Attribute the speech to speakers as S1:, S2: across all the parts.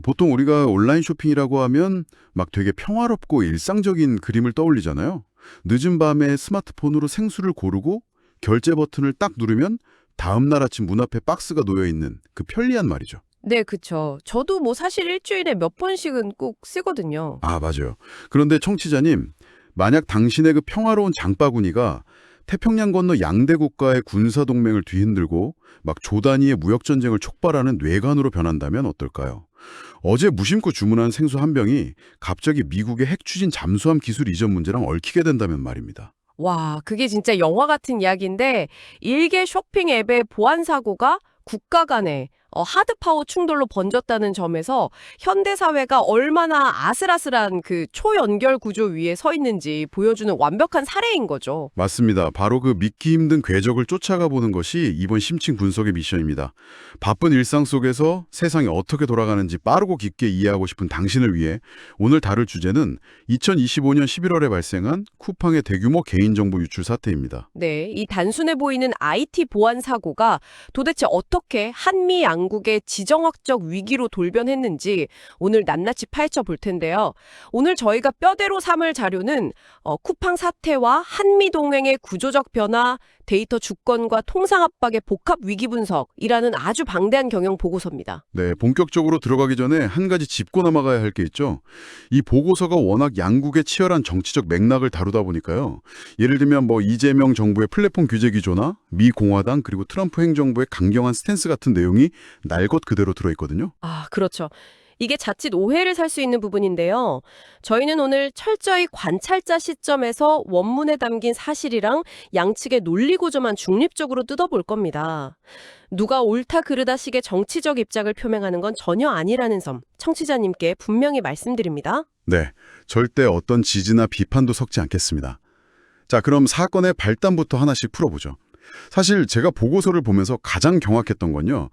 S1: 보통 우리가 온라인 쇼핑이라고 하면 막 되게 평화롭고 일상적인 그림을 떠올리잖아요. 늦은 밤에 스마트폰으로 생수를 고르고 결제 버튼을 딱 누르면 다음 날 아침 문 앞에 박스가 놓여 있는 그 편리한 말이죠.
S2: 네, 그쵸. 저도 뭐 사실 일주일에 몇 번씩은 꼭 쓰거든요.
S1: 아, 맞아요. 그런데 청취자님, 만약 당신의 그 평화로운 장바구니가 태평양 건너 양대 국가의 군사 동맹을 뒤흔들고 막 조 단위의 무역 전쟁을 촉발하는 뇌관으로 변한다면 어떨까요? 어제 무심코 주문한 생수 한 병이 갑자기 미국의 핵 추진 잠수함 기술 이전 문제랑 얽히게 된다면 말입니다.
S2: 와, 그게 진짜 영화 같은 이야기인데 일개 쇼핑 앱의 보안 사고가 국가 간의 하드파워 충돌로 번졌다는 점에서 현대 사회가 얼마나 아슬아슬한 그 초연결 구조 위에 서 있는지 보여주는 완벽한 사례인 거죠.
S1: 맞습니다. 바로 그 믿기 힘든 궤적을 쫓아가 보는 것이 이번 심층 분석의 미션입니다. 바쁜 일상 속에서 세상이 어떻게 돌아가는지 빠르고 깊게 이해하고 싶은 당신을 위해 오늘 다룰 주제는 2025년 11월에 발생한 쿠팡의 대규모 개인정보 유출 사태입니다.
S2: 네, 이 단순해 보이는 IT 보안 사고가 도대체 어떻게 한미 양국의 지정학적 위기로 돌변했는지 오늘 낱낱이 파헤쳐 볼 텐데요. 오늘 저희가 뼈대로 삼을 자료는 쿠팡 사태와 한미 동맹의 구조적 변화, 데이터 주권과 통상 압박의 복합 위기 분석이라는 아주 방대한 경영 보고서입니다.
S1: 네, 본격적으로 들어가기 전에 한 가지 짚고 넘어가야 할 게 있죠. 이 보고서가 워낙 양국의 치열한 정치적 맥락을 다루다 보니까요. 예를 들면 뭐 이재명 정부의 플랫폼 규제 기조나 미 공화당 그리고 트럼프 행정부의 강경한 스탠스 같은 내용이 날 것 그대로 들어있거든요.
S2: 아, 그렇죠. 이게 자칫 오해를 살 수 있는 부분인데요. 저희는 오늘 철저히 관찰자 시점에서 원문에 담긴 사실이랑 양측의 논리 구조만 중립적으로 뜯어볼 겁니다. 누가 옳다 그르다 식의 정치적 입장을 표명하는 건 전혀 아니라는 점 청취자님께 분명히 말씀드립니다.
S1: 네, 절대 어떤 지지나 비판도 섞지 않겠습니다. 자, 그럼 사건의 발단부터 하나씩 풀어보죠. 사실 제가 보고서를 보면서 가장 경악했던 건요.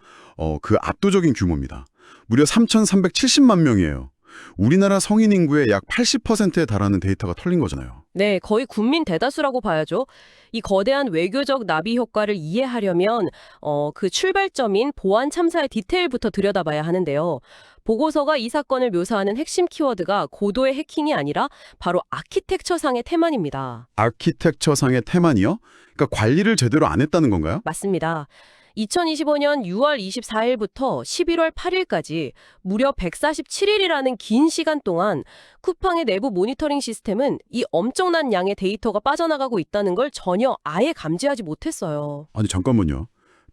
S1: 그 압도적인 규모입니다. 무려 3,370만 명이에요. 우리나라 성인 인구의 약 80%에 달하는 데이터가 털린 거잖아요.
S2: 네, 거의 국민 대다수라고 봐야죠. 이 거대한 외교적 나비 효과를 이해하려면 그 출발점인 보안 참사의 디테일부터 들여다봐야 하는데요. 보고서가 이 사건을 묘사하는 핵심 키워드가 고도의 해킹이 아니라 바로 아키텍처상의 태만입니다.
S1: 아키텍처상의 태만이요? 그러니까 관리를 제대로 안 했다는 건가요?
S2: 맞습니다. 2025년 6월 24일부터 11월 8일까지 무려 147일이라는 긴 시간 동안 쿠팡의 내부 모니터링 시스템은 이 엄청난 양의 데이터가 빠져나가고 있다는 걸 전혀 아예 감지하지 못했어요.
S1: 아니 잠깐만요.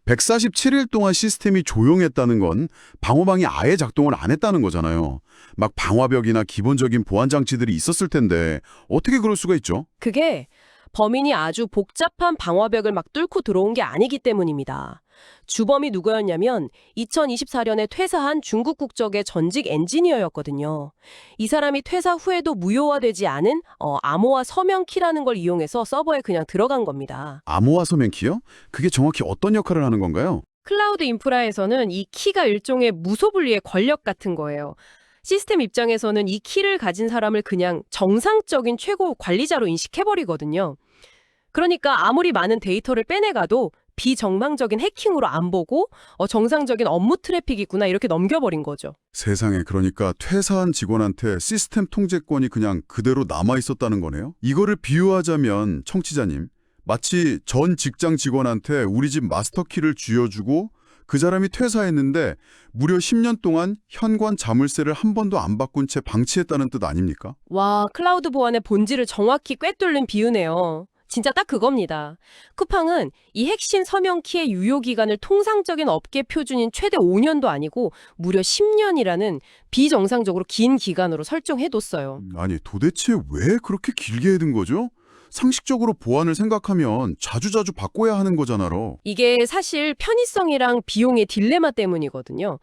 S1: 147일 동안 시스템이 조용했다는 건 방호망이 아예 작동을 안 했다는 거잖아요. 막 방화벽이나 기본적인 보안 장치들이 있었을 텐데 어떻게 그럴 수가 있죠?
S2: 그게 범인이 아주 복잡한 방화벽을 막 뚫고 들어온 게 아니기 때문입니다. 주범이 누구였냐면 2024년에 퇴사한 중국 국적의 전직 엔지니어였거든요. 이 사람이 퇴사 후에도 무효화되지 않은 암호화 서명 키라는 걸 이용해서 서버에 그냥 들어간 겁니다.
S1: 암호화 서명키요? 그게 정확히 어떤 역할을 하는 건가요?
S2: 클라우드 인프라에서는 이 키가 일종의 무소불위의 권력 같은 거예요. 시스템 입장에서는 이 키를 가진 사람을 그냥 정상적인 최고 관리자로 인식해버리거든요. 그러니까 아무리 많은 데이터를 빼내가도 비정상적인 해킹으로 안 보고 정상적인 업무 트래픽이구나 이렇게 넘겨버린 거죠.
S1: 세상에, 그러니까 퇴사한 직원한테 시스템 통제권이 그냥 그대로 남아 있었다는 거네요? 이거를 비유하자면 청취자님, 마치 전 직장 직원한테 우리 집 마스터키를 쥐어주고 그 사람이 퇴사했는데 무려 10년 동안 현관 자물쇠를 한 번도 안 바꾼 채 방치했다는 뜻 아닙니까?
S2: 와, 클라우드 보안의 본질을 정확히 꿰뚫는 비유네요. 진짜 딱 그겁니다. 쿠팡은 이 핵심 서명키의 유효기간을 통상적인 업계 표준인 최대 5년도 아니고 무려 10년이라는 비정상적으로 긴 기간으로 설정해뒀어요.
S1: 아니, 도대체 왜 그렇게 길게 해둔 거죠? 상식적으로 보안을 생각하면 자주자주 바꿔야 하는 거잖아요.
S2: 이게 사실 편의성이랑 비용의 딜레마 때문이거든요.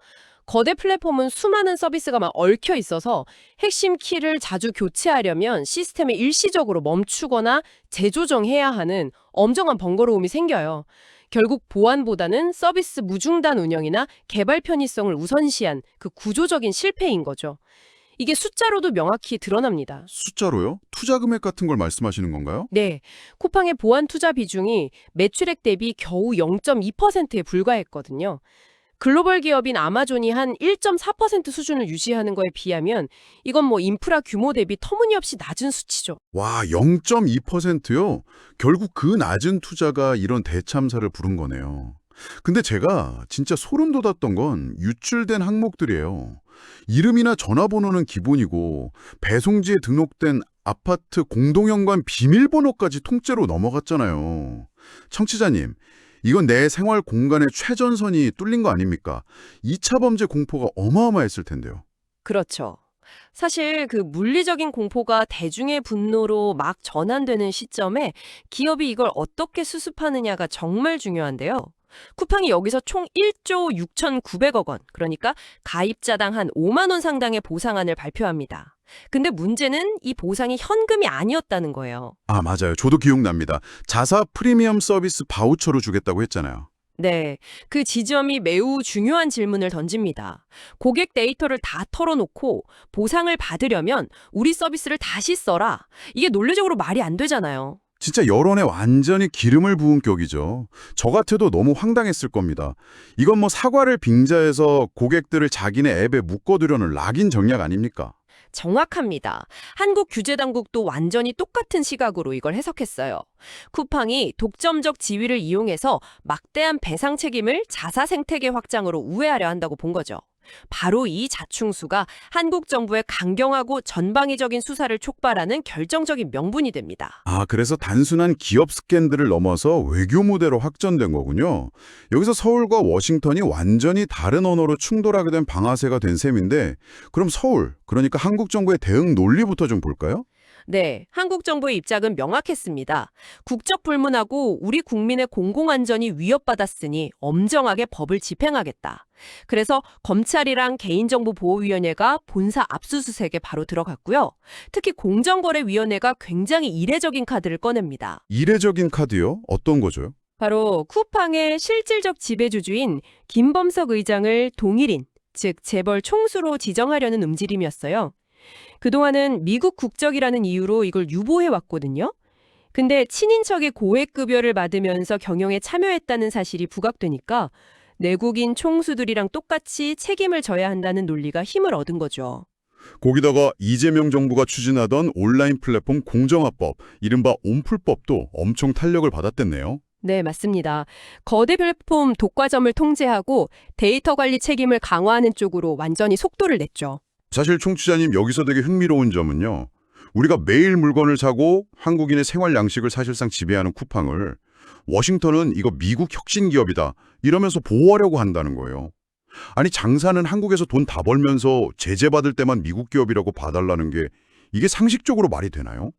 S2: 거대 플랫폼은 수많은 서비스가 막 얽혀 있어서 핵심 키를 자주 교체하려면 시스템을 일시적으로 멈추거나 재조정해야 하는 엄정한 번거로움이 생겨요. 결국 보안보다는 서비스 무중단 운영이나 개발 편의성을 우선시한 그 구조적인 실패인 거죠. 이게 숫자로도 명확히 드러납니다.
S1: 숫자로요? 투자 금액 같은 걸 말씀하시는 건가요?
S2: 네, 쿠팡의 보안 투자 비중이 매출액 대비 겨우 0.2%에 불과했거든요. 글로벌 기업인 아마존이 한 1.4% 수준을 유지하는 거에 비하면 이건 뭐 인프라 규모 대비 터무니없이 낮은 수치죠.
S1: 와, 0.2%요? 결국 그 낮은 투자가 이런 대참사를 부른 거네요. 근데 제가 진짜 소름 돋았던 건 유출된 항목들이에요. 이름이나 전화번호는 기본이고 배송지에 등록된 아파트 공동현관 비밀번호까지 통째로 넘어갔잖아요. 청취자님, 이건 내 생활 공간의 최전선이 뚫린 거 아닙니까? 2차 범죄 공포가 어마어마했을 텐데요.
S2: 그렇죠. 사실 그 물리적인 공포가 대중의 분노로 막 전환되는 시점에 기업이 이걸 어떻게 수습하느냐가 정말 중요한데요. 쿠팡이 여기서 총 1조 6,900억 원, 그러니까 가입자당 한 5만 원 상당의 보상안을 발표합니다. 근데 문제는 이 보상이 현금이 아니었다는 거예요.
S1: 아, 맞아요. 저도 기억납니다. 자사 프리미엄 서비스 바우처로 주겠다고 했잖아요.
S2: 네, 그 지점이 매우 중요한 질문을 던집니다. 고객 데이터를 다 털어놓고 보상을 받으려면 우리 서비스를 다시 써라. 이게 논리적으로 말이 안 되잖아요.
S1: 진짜 여론에 완전히 기름을 부은 격이죠. 저 같아도 너무 황당했을 겁니다. 이건 뭐 사과를 빙자해서 고객들을 자기네 앱에 묶어두려는 락인 전략 아닙니까?
S2: 정확합니다. 한국 규제당국도 완전히 똑같은 시각으로 이걸 해석했어요. 쿠팡이 독점적 지위를 이용해서 막대한 배상 책임을 자사 생태계 확장으로 우회하려 한다고 본 거죠. 바로 이 자충수가 한국 정부의 강경하고 전방위적인 수사를 촉발하는 결정적인 명분이 됩니다.
S1: 아, 그래서 단순한 기업 스캔들을 넘어서 외교 무대로 확전된 거군요. 여기서 서울과 워싱턴이 완전히 다른 언어로 충돌하게 된 방아쇠가 된 셈인데, 그럼 서울, 그러니까 한국 정부의 대응 논리부터 좀 볼까요?
S2: 네, 한국 정부의 입장은 명확했습니다. 국적 불문하고 우리 국민의 공공안전이 위협받았으니 엄정하게 법을 집행하겠다. 그래서 검찰이랑 개인정보보호위원회가 본사 압수수색에 바로 들어갔고요. 특히 공정거래위원회가 굉장히 이례적인 카드를 꺼냅니다.
S1: 이례적인 카드요? 어떤 거죠?
S2: 바로 쿠팡의 실질적 지배주주인 김범석 의장을 동일인, 즉 재벌 총수로 지정하려는 움직임이었어요. 그동안은 미국 국적이라는 이유로 이걸 유보해왔거든요. 근데 친인척의 고액급여를 받으면서 경영에 참여했다는 사실이 부각되니까 내국인 총수들이랑 똑같이 책임을 져야 한다는 논리가 힘을 얻은 거죠.
S1: 거기다가 이재명 정부가 추진하던 온라인 플랫폼 공정화법, 이른바 온풀법도 엄청 탄력을 받았댔네요.
S2: 네, 맞습니다. 거대 플랫폼 독과점을 통제하고 데이터 관리 책임을 강화하는 쪽으로 완전히 속도를 냈죠.
S1: 사실 청취자님 여기서 되게 흥미로운 점은요. 우리가 매일 물건을 사고 한국인의 생활 양식을 사실상 지배하는 쿠팡을 워싱턴은 이거 미국 혁신 기업이다 이러면서 보호하려고 한다는 거예요. 아니 장사는 한국에서 돈 다 벌면서 제재받을 때만 미국 기업이라고 봐달라는 게 이게 상식적으로 말이 되나요?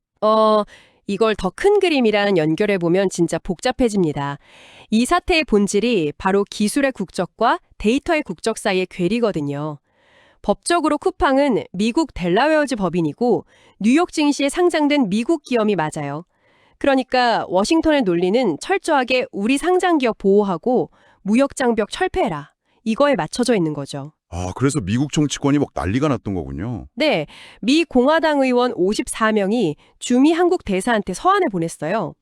S2: 이걸 더 큰 그림이랑 연결해보면 진짜 복잡해집니다. 이 사태의 본질이 바로 기술의 국적과 데이터의 국적 사이의 괴리거든요. 법적으로 쿠팡은 미국 델라웨어주 법인이고 뉴욕 증시에 상장된 미국 기업이 맞아요. 그러니까 워싱턴의 논리는 철저하게 우리 상장 기업 보호하고 무역 장벽 철폐해라. 이거에 맞춰져 있는 거죠.
S1: 아, 그래서 미국 정치권이 막 난리가 났던 거군요.
S2: 네, 미 공화당 의원 54명이 주미 한국 대사한테 서한을 보냈어요.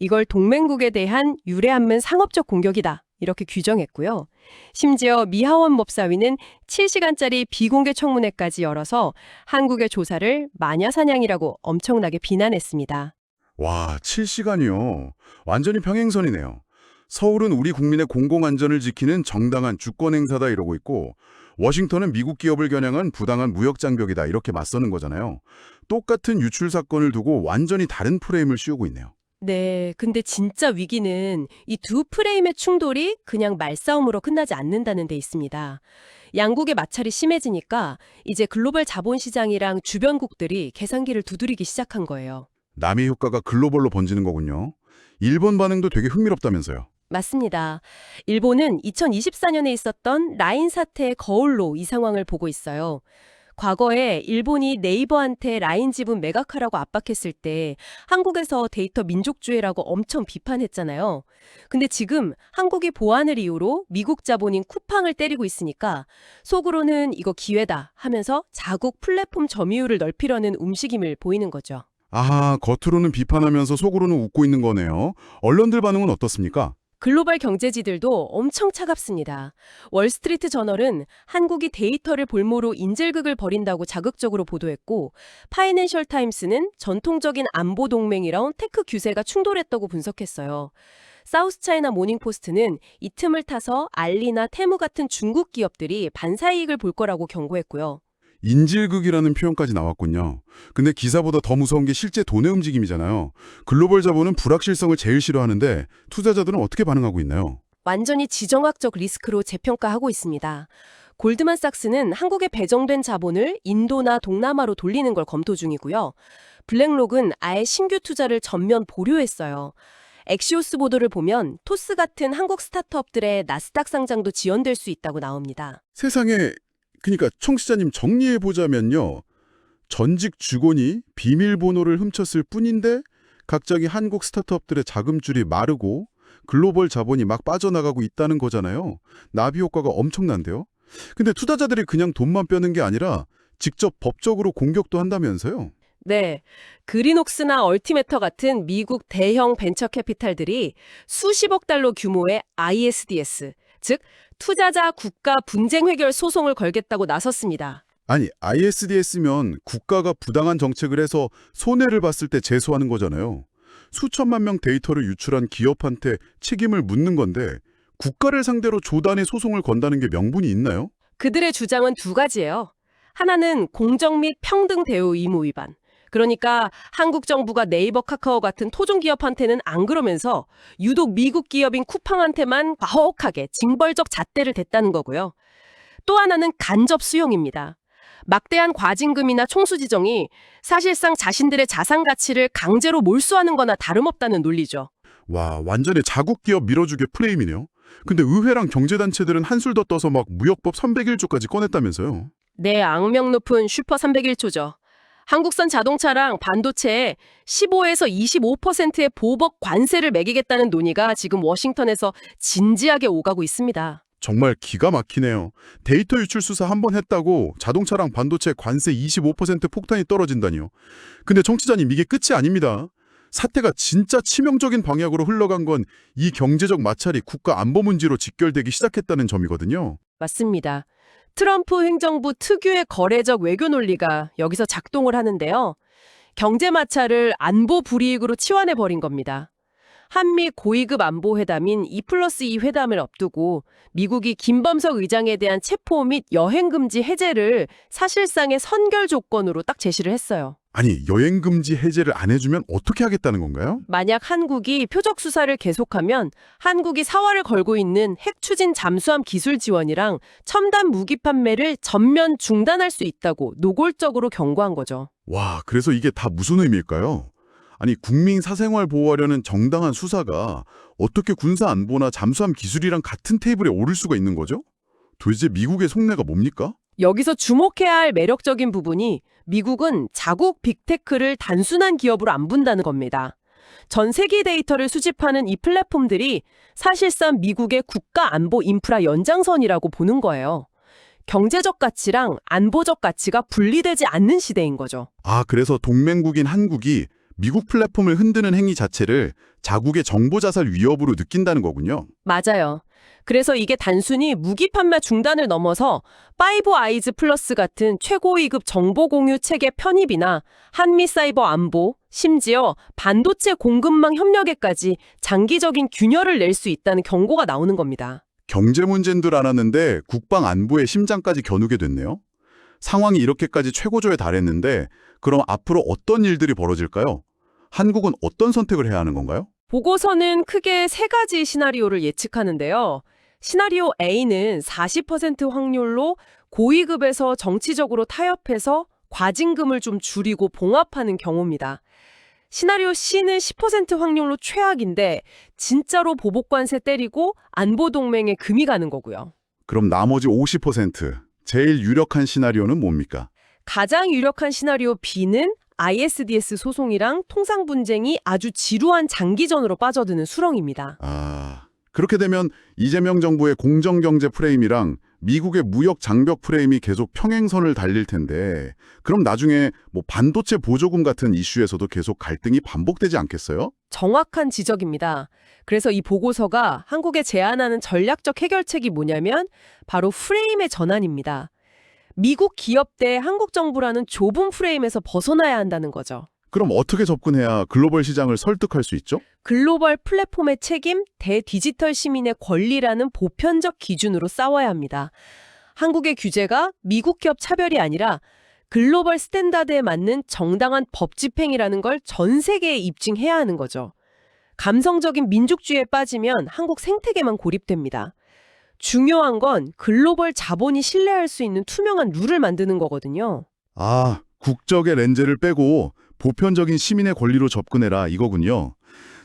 S2: 이걸 동맹국에 대한 유례안면 상업적 공격이다. 이렇게 규정했고요. 심지어 미 하원 법사위는 7시간짜리 비공개 청문회까지 열어서 한국의 조사를 마녀사냥이라고 엄청나게 비난했습니다.
S1: 와, 7시간이요. 완전히 평행선이네요. 서울은 우리 국민의 공공안전을 지키는 정당한 주권 행사다 이러고 있고 워싱턴은 미국 기업을 겨냥한 부당한 무역 장벽이다 이렇게 맞서는 거잖아요. 똑같은 유출 사건을 두고 완전히 다른 프레임을 씌우고 있네요.
S2: 네, 근데 진짜 위기는 이 두 프레임의 충돌이 그냥 말싸움으로 끝나지 않는다는 데 있습니다. 양국의 마찰이 심해지니까 이제 글로벌 자본시장이랑 주변국들이 계산기를 두드리기 시작한 거예요.
S1: 남의 효과가 글로벌로 번지는 거군요. 일본 반응도 되게 흥미롭다면서요.
S2: 맞습니다. 일본은 2024년에 있었던 라인 사태의 거울로 이 상황을 보고 있어요. 과거에 일본이 네이버한테 라인 지분 매각하라고 압박했을 때 한국에서 데이터 민족주의라고 엄청 비판했잖아요. 근데 지금 한국이 보안을 이유로 미국 자본인 쿠팡을 때리고 있으니까 속으로는 이거 기회다 하면서 자국 플랫폼 점유율을 넓히려는 움직임을 보이는 거죠.
S1: 아, 겉으로는 비판하면서 속으로는 웃고 있는 거네요. 언론들 반응은 어떻습니까?
S2: 글로벌 경제지들도 엄청 차갑습니다. 월스트리트 저널은 한국이 데이터를 볼모로 인질극을 벌인다고 자극적으로 보도했고, 파이낸셜 타임스는 전통적인 안보 동맹이라온 테크 규제가 충돌했다고 분석했어요. 사우스차이나 모닝포스트는 이 틈을 타서 알리나 테무 같은 중국 기업들이 반사이익을 볼 거라고 경고했고요.
S1: 인질극이라는 표현까지 나왔군요. 근데 기사보다 더 무서운 게 실제 돈의 움직임이잖아요. 글로벌 자본은 불확실성을 제일 싫어하는데 투자자들은 어떻게 반응하고 있나요?
S2: 완전히 지정학적 리스크로 재평가하고 있습니다. 골드만삭스는 한국에 배정된 자본을 인도나 동남아로 돌리는 걸 검토 중이고요. 블랙록은 아예 신규 투자를 전면 보류했어요. 엑시오스 보도를 보면 토스 같은 한국 스타트업들의 나스닥 상장도 지연될 수 있다고 나옵니다.
S1: 세상에, 그러니까 청취자님 정리해보자면요. 전직 직원이 비밀번호를 훔쳤을 뿐인데 갑자기 한국 스타트업들의 자금줄이 마르고 글로벌 자본이 막 빠져나가고 있다는 거잖아요. 나비 효과가 엄청난데요. 근데 투자자들이 그냥 돈만 빼는 게 아니라 직접 법적으로 공격도 한다면서요.
S2: 네, 그린옥스나 얼티메터 같은 미국 대형 벤처 캐피탈들이 수십억 달러 규모의 ISDS, 즉 투자자 국가 분쟁 해결 소송을 걸겠다고 나섰습니다.
S1: 아니, ISDS면 국가가 부당한 정책을 해서 손해를 봤을 때 제소하는 거잖아요. 수천만 명 데이터를 유출한 기업한테 책임을 묻는 건데 국가를 상대로 조단의 소송을 건다는 게 명분이 있나요?
S2: 그들의 주장은 두 가지예요. 하나는 공정 및 평등 대우 의무 위반. 그러니까 한국 정부가 네이버, 카카오 같은 토종 기업한테는 안 그러면서 유독 미국 기업인 쿠팡한테만 가혹하게 징벌적 잣대를 댔다는 거고요. 또 하나는 간접 수용입니다. 막대한 과징금이나 총수 지정이 사실상 자신들의 자산 가치를 강제로 몰수하는 거나 다름없다는 논리죠.
S1: 와, 완전히 자국 기업 밀어주게 프레임이네요. 근데 의회랑 경제단체들은 한술 더 떠서 막 무역법 301조까지 꺼냈다면서요.
S2: 네, 악명 높은 슈퍼 301조죠. 한국산 자동차랑 반도체에 15에서 25%의 보복 관세를 매기겠다는 논의가 지금 워싱턴에서 진지하게 오가고 있습니다.
S1: 정말 기가 막히네요. 데이터 유출 수사 한 번 했다고 자동차랑 반도체 관세 25% 폭탄이 떨어진다니요. 근데 청취자님, 이게 끝이 아닙니다. 사태가 진짜 치명적인 방향으로 흘러간 건 이 경제적 마찰이 국가 안보 문제로 직결되기 시작했다는 점이거든요.
S2: 맞습니다. 트럼프 행정부 특유의 거래적 외교 논리가 여기서 작동을 하는데요. 경제 마찰을 안보 불이익으로 치환해버린 겁니다. 한미 고위급 안보 회담인 2+2 회담을 앞두고 미국이 김범석 의장에 대한 체포 및 여행 금지 해제를 사실상의 선결 조건으로 딱 제시를 했어요.
S1: 아니, 여행 금지 해제를 안 해주면 어떻게 하겠다는 건가요?
S2: 만약 한국이 표적 수사를 계속하면 한국이 사활을 걸고 있는 핵 추진 잠수함 기술 지원이랑 첨단 무기 판매를 전면 중단할 수 있다고 노골적으로 경고한 거죠.
S1: 와, 그래서 이게 다 무슨 의미일까요? 아니, 국민 사생활 보호하려는 정당한 수사가 어떻게 군사 안보나 잠수함 기술이랑 같은 테이블에 오를 수가 있는 거죠? 도대체 미국의 속내가 뭡니까?
S2: 여기서 주목해야 할 매력적인 부분이 미국은 자국 빅테크를 단순한 기업으로 안 본다는 겁니다. 전 세계 데이터를 수집하는 이 플랫폼들이 사실상 미국의 국가 안보 인프라 연장선이라고 보는 거예요. 경제적 가치랑 안보적 가치가 분리되지 않는 시대인 거죠.
S1: 아, 그래서 동맹국인 한국이 미국 플랫폼을 흔드는 행위 자체를 자국의 정보 자살 위협으로 느낀다는 거군요.
S2: 맞아요. 그래서 이게 단순히 무기 판매 중단을 넘어서 파이브 아이즈 플러스 같은 최고위급 정보 공유 체계 편입이나 한미 사이버 안보, 심지어 반도체 공급망 협력에까지 장기적인 균열을 낼 수 있다는 경고가 나오는 겁니다.
S1: 경제 문제인 줄 알았는데 국방 안보의 심장까지 겨누게 됐네요. 상황이 이렇게까지 최고조에 달했는데 그럼 앞으로 어떤 일들이 벌어질까요? 한국은 어떤 선택을 해야 하는 건가요?
S2: 보고서는 크게 세 가지 시나리오를 예측하는데요. 시나리오 A는 40% 확률로 고위급에서 정치적으로 타협해서 과징금을 좀 줄이고 봉합하는 경우입니다. 시나리오 C는 10% 확률로 최악인데 진짜로 보복관세 때리고 안보동맹에 금이 가는 거고요.
S1: 그럼 나머지 50%, 제일 유력한 시나리오는 뭡니까?
S2: 가장 유력한 시나리오 B는 ISDS 소송이랑 통상 분쟁이 아주 지루한 장기전으로 빠져드는 수렁입니다.
S1: 아, 그렇게 되면 이재명 정부의 공정경제 프레임이랑 미국의 무역 장벽 프레임이 계속 평행선을 달릴 텐데 그럼 나중에 뭐 반도체 보조금 같은 이슈에서도 계속 갈등이 반복되지 않겠어요?
S2: 정확한 지적입니다. 그래서 이 보고서가 한국에 제안하는 전략적 해결책이 뭐냐면 바로 프레임의 전환입니다. 미국 기업 대 한국 정부라는 좁은 프레임에서 벗어나야 한다는 거죠.
S1: 그럼 어떻게 접근해야 글로벌 시장을 설득할 수 있죠?
S2: 글로벌 플랫폼의 책임, 대디지털 시민의 권리라는 보편적 기준으로 싸워야 합니다. 한국의 규제가 미국 기업 차별이 아니라 글로벌 스탠다드에 맞는 정당한 법 집행이라는 걸 전 세계에 입증해야 하는 거죠. 감성적인 민족주의에 빠지면 한국 생태계만 고립됩니다. 중요한 건 글로벌 자본이 신뢰할 수 있는 투명한 룰을 만드는 거거든요.
S1: 아, 국적의 렌즈를 빼고 보편적인 시민의 권리로 접근해라 이거군요.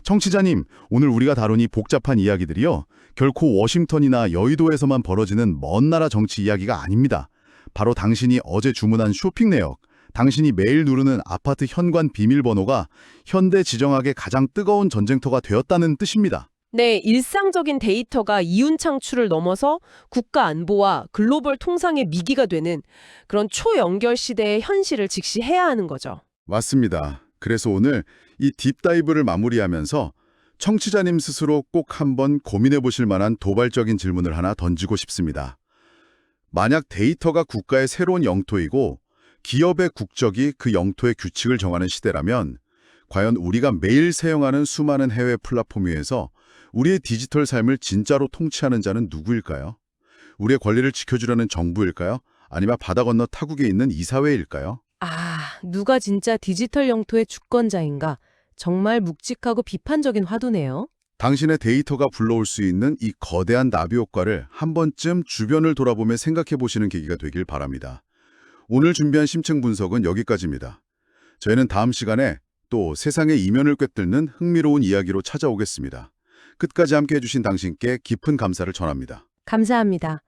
S1: 청취자님, 오늘 우리가 다룬 이 복잡한 이야기들이요. 결코 워싱턴이나 여의도에서만 벌어지는 먼 나라 정치 이야기가 아닙니다. 바로 당신이 어제 주문한 쇼핑 내역, 당신이 매일 누르는 아파트 현관 비밀번호가 현대 지정학의 가장 뜨거운 전쟁터가 되었다는 뜻입니다.
S2: 네, 일상적인 데이터가 이윤 창출을 넘어서 국가 안보와 글로벌 통상의 미기가 되는 그런 초연결 시대의 현실을 직시해야 하는 거죠.
S1: 맞습니다. 그래서 오늘 이 딥다이브를 마무리하면서 청취자님 스스로 꼭 한번 고민해 보실 만한 도발적인 질문을 하나 던지고 싶습니다. 만약 데이터가 국가의 새로운 영토이고 기업의 국적이 그 영토의 규칙을 정하는 시대라면 과연 우리가 매일 사용하는 수많은 해외 플랫폼 위에서 우리의 디지털 삶을 진짜로 통치하는 자는 누구일까요? 우리의 권리를 지켜주려는 정부일까요? 아니면 바다 건너 타국에 있는 이사회일까요?
S2: 누가 진짜 디지털 영토의 주권자인가? 정말 묵직하고 비판적인 화두네요.
S1: 당신의 데이터가 불러올 수 있는 이 거대한 나비 효과를 한 번쯤 주변을 돌아보며 생각해 보시는 계기가 되길 바랍니다. 오늘 준비한 심층 분석은 여기까지입니다. 저희는 다음 시간에 또 세상의 이면을 꿰뚫는 흥미로운 이야기로 찾아오겠습니다. 끝까지 함께해 주신 당신께 깊은 감사를 전합니다.
S2: 감사합니다.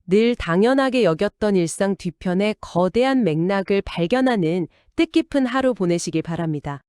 S2: 늘 당연하게 여겼던 일상 뒤편의 거대한 맥락을 발견하는 뜻깊은 하루 보내시길 바랍니다.